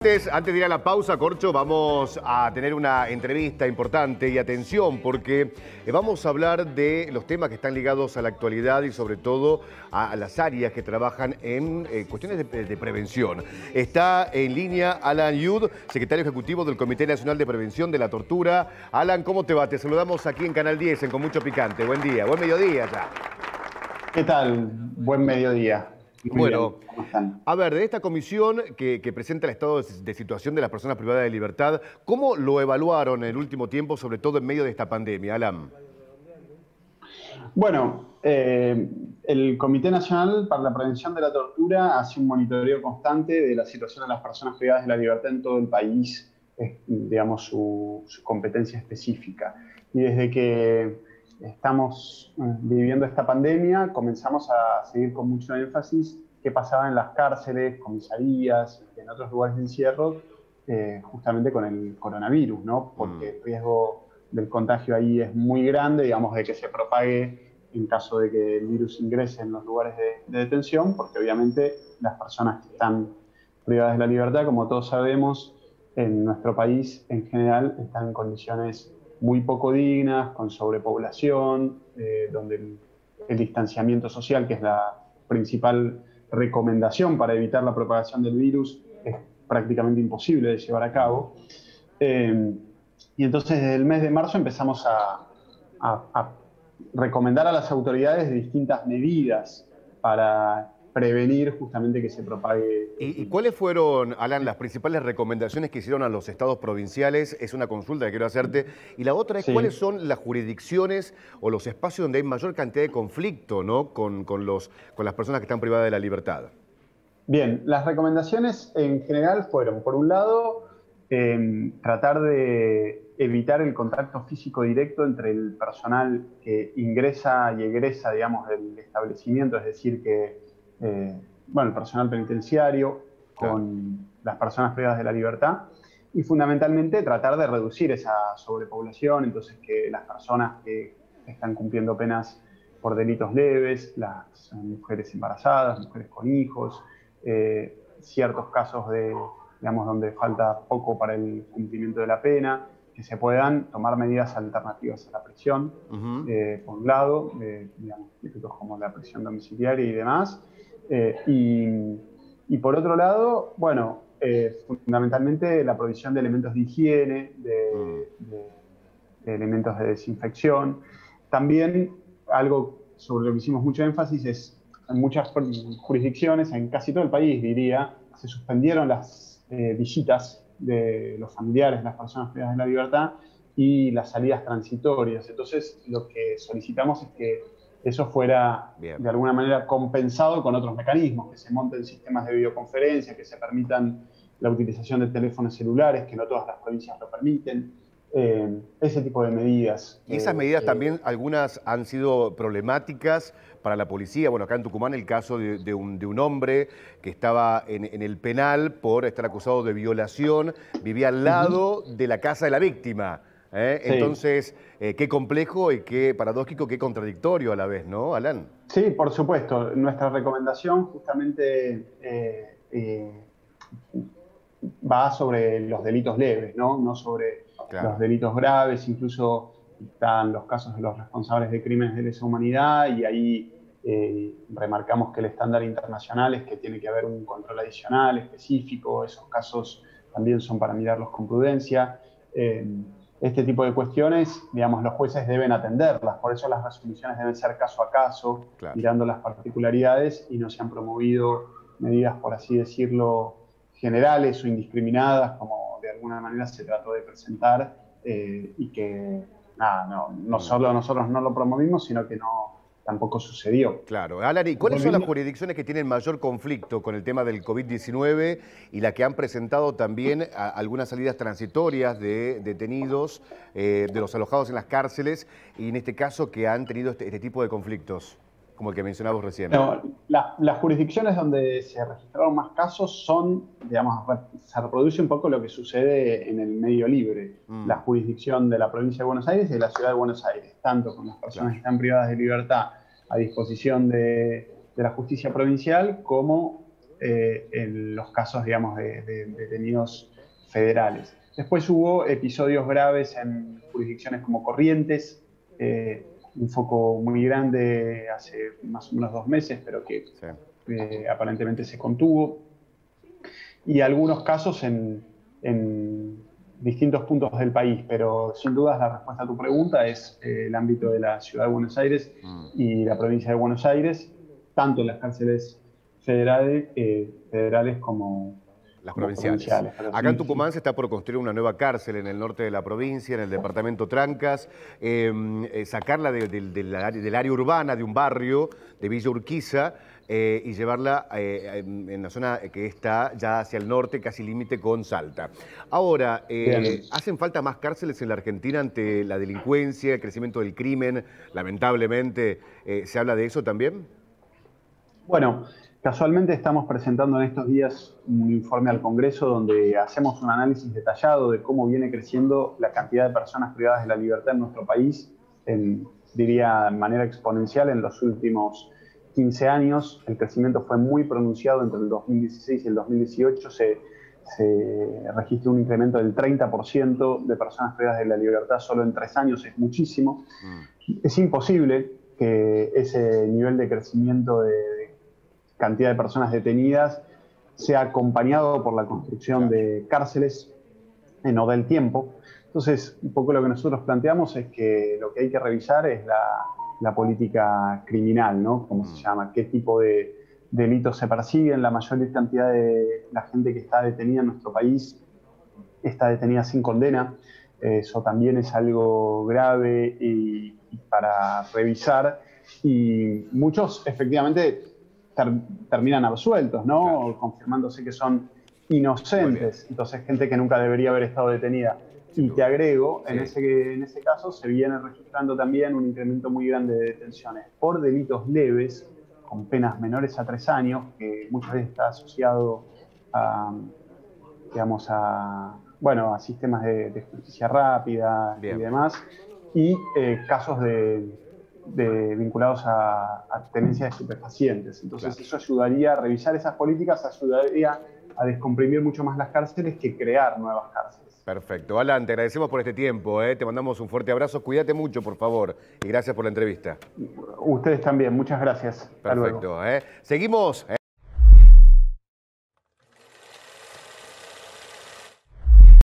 Antes de ir a la pausa, Corcho, vamos a tener una entrevista importante y atención porque vamos a hablar de los temas que están ligados a la actualidad y sobre todo a las áreas que trabajan en cuestiones de prevención. Está en línea Alan Youde, secretario ejecutivo del Comité Nacional de Prevención de la Tortura. Alan, ¿cómo te va? Te saludamos aquí en Canal 10, en Con Mucho Picante. Buen día, buen mediodía ya. ¿Qué tal? Buen mediodía. Muy bien. ¿Cómo están? A ver, de esta comisión que presenta el estado de situación de las personas privadas de libertad, ¿cómo lo evaluaron en el último tiempo, sobre todo en medio de esta pandemia, Alan? Bueno, el Comité Nacional para la Prevención de la Tortura hace un monitoreo constante de la situación de las personas privadas de la libertad en todo el país, digamos, su competencia específica. Y desde que estamos viviendo esta pandemia, comenzamos a seguir con mucho énfasis qué pasaba en las cárceles, comisarías, en otros lugares de encierro, justamente con el coronavirus, ¿no? Porque el riesgo del contagio ahí es muy grande, digamos, de que se propague en caso de que el virus ingrese en los lugares de detención, porque obviamente las personas que están privadas de la libertad, como todos sabemos, en nuestro país en general están en condiciones muy poco dignas, con sobrepoblación, donde el distanciamiento social, que es la principal recomendación para evitar la propagación del virus, es prácticamente imposible de llevar a cabo. Y entonces desde el mes de marzo empezamos a recomendar a las autoridades distintas medidas para prevenir justamente que se propague. ¿Y cuáles fueron, Alan, las principales recomendaciones que hicieron a los estados provinciales? Es una consulta que quiero hacerte. Y la otra es, ¿cuáles son las jurisdicciones o los espacios donde hay mayor cantidad de conflicto, ¿no? con las personas que están privadas de la libertad? Bien, las recomendaciones en general fueron, por un lado, tratar de evitar el contacto físico directo entre el personal que ingresa y egresa, digamos, del establecimiento, es decir, que el personal penitenciario con las personas privadas de la libertad, y fundamentalmente tratar de reducir esa sobrepoblación, entonces que las personas que están cumpliendo penas por delitos leves, las mujeres embarazadas, mujeres con hijos, ciertos casos digamos, donde falta poco para el cumplimiento de la pena, que se puedan tomar medidas alternativas a la prisión, por un lado, digamos, como la prisión domiciliaria y demás. Y por otro lado, bueno, fundamentalmente la provisión de elementos de higiene, de elementos de desinfección. También algo sobre lo que hicimos mucho énfasis es en muchas jurisdicciones, en casi todo el país diría, se suspendieron las visitas de los familiares de las personas privadas de la libertad y las salidas transitorias. Entonces lo que solicitamos es que eso fuera de alguna manera compensado con otros mecanismos, que se monten sistemas de videoconferencia, que se permitan la utilización de teléfonos celulares, que no todas las provincias lo permiten, ese tipo de medidas. Y esas medidas también, algunas han sido problemáticas para la policía. Bueno, acá en Tucumán el caso de un hombre que estaba en el penal por estar acusado de violación, vivía al lado de la casa de la víctima. Entonces, qué complejo y qué paradójico, qué contradictorio a la vez, ¿no, Alan? Sí, por supuesto. Nuestra recomendación justamente va sobre los delitos leves, no sobre los delitos graves. Incluso están los casos de los responsables de crímenes de lesa humanidad y ahí remarcamos que el estándar internacional es que tiene que haber un control adicional específico. Esos casos también son para mirarlos con prudencia. Este tipo de cuestiones, digamos, los jueces deben atenderlas, por eso las resoluciones deben ser caso a caso, mirando las particularidades, y no se han promovido medidas, por así decirlo, generales o indiscriminadas, como de alguna manera se trató de presentar, y que no solo nosotros no lo promovimos, sino que tampoco sucedió. Claro. Alan, ¿y cuáles son las jurisdicciones que tienen mayor conflicto con el tema del COVID-19 y la que han presentado también algunas salidas transitorias de detenidos, de los alojados en las cárceles, y en este caso que han tenido este tipo de conflictos, como el que mencionabas recién? No, las jurisdicciones donde se registraron más casos son, digamos, se reproduce un poco lo que sucede en el medio libre. La jurisdicción de la provincia de Buenos Aires y de la ciudad de Buenos Aires, tanto con las personas que están privadas de libertad a disposición de la justicia provincial, como en los casos, digamos, de detenidos federales. Después hubo episodios graves en jurisdicciones como Corrientes, un foco muy grande hace más o menos 2 meses, pero que aparentemente se contuvo, y algunos casos en distintos puntos del país, pero sin dudas la respuesta a tu pregunta es el ámbito de la Ciudad de Buenos Aires y la provincia de Buenos Aires, tanto en las cárceles federales como las provinciales. Acá en Tucumán se está por construir una nueva cárcel en el norte de la provincia, en el departamento Trancas, sacarla del área urbana, de un barrio, de Villa Urquiza, y llevarla en la zona que está ya hacia el norte, casi límite con Salta. Ahora, ¿hacen falta más cárceles en la Argentina ante la delincuencia, el crecimiento del crimen? Lamentablemente, ¿se habla de eso también? Bueno, casualmente estamos presentando en estos días un informe al Congreso donde hacemos un análisis detallado de cómo viene creciendo la cantidad de personas privadas de la libertad en nuestro país, diría de manera exponencial en los últimos 15 años. El crecimiento fue muy pronunciado entre el 2016 y el 2018. Se registra un incremento del 30% de personas privadas de la libertad solo en 3 años, es muchísimo. Es imposible que ese nivel de crecimiento de cantidad de personas detenidas sea acompañado por la construcción de cárceles no del tiempo. Entonces, un poco lo que nosotros planteamos es que lo que hay que revisar es la política criminal, ¿no? ¿Cómo se llama? ¿Qué tipo de delitos se persiguen? La mayor cantidad de la gente que está detenida en nuestro país está detenida sin condena. Eso también es algo grave y para revisar. Y muchos, efectivamente, terminan absueltos, ¿no? Claro. Confirmándose que son inocentes. Entonces, gente que nunca debería haber estado detenida. Y te agrego, en ese caso se viene registrando también un incremento muy grande de detenciones por delitos leves, con penas menores a 3 años, que muchas veces está asociado a, digamos, a sistemas de justicia rápida y demás, y casos vinculados a tenencia de estupefacientes. Entonces eso ayudaría a revisar esas políticas, ayudaría a descomprimir mucho más las cárceles que crear nuevas cárceles. Perfecto. Alan, te agradecemos por este tiempo, te mandamos un fuerte abrazo, cuídate mucho, por favor, y gracias por la entrevista. Ustedes también, muchas gracias. Perfecto. Seguimos.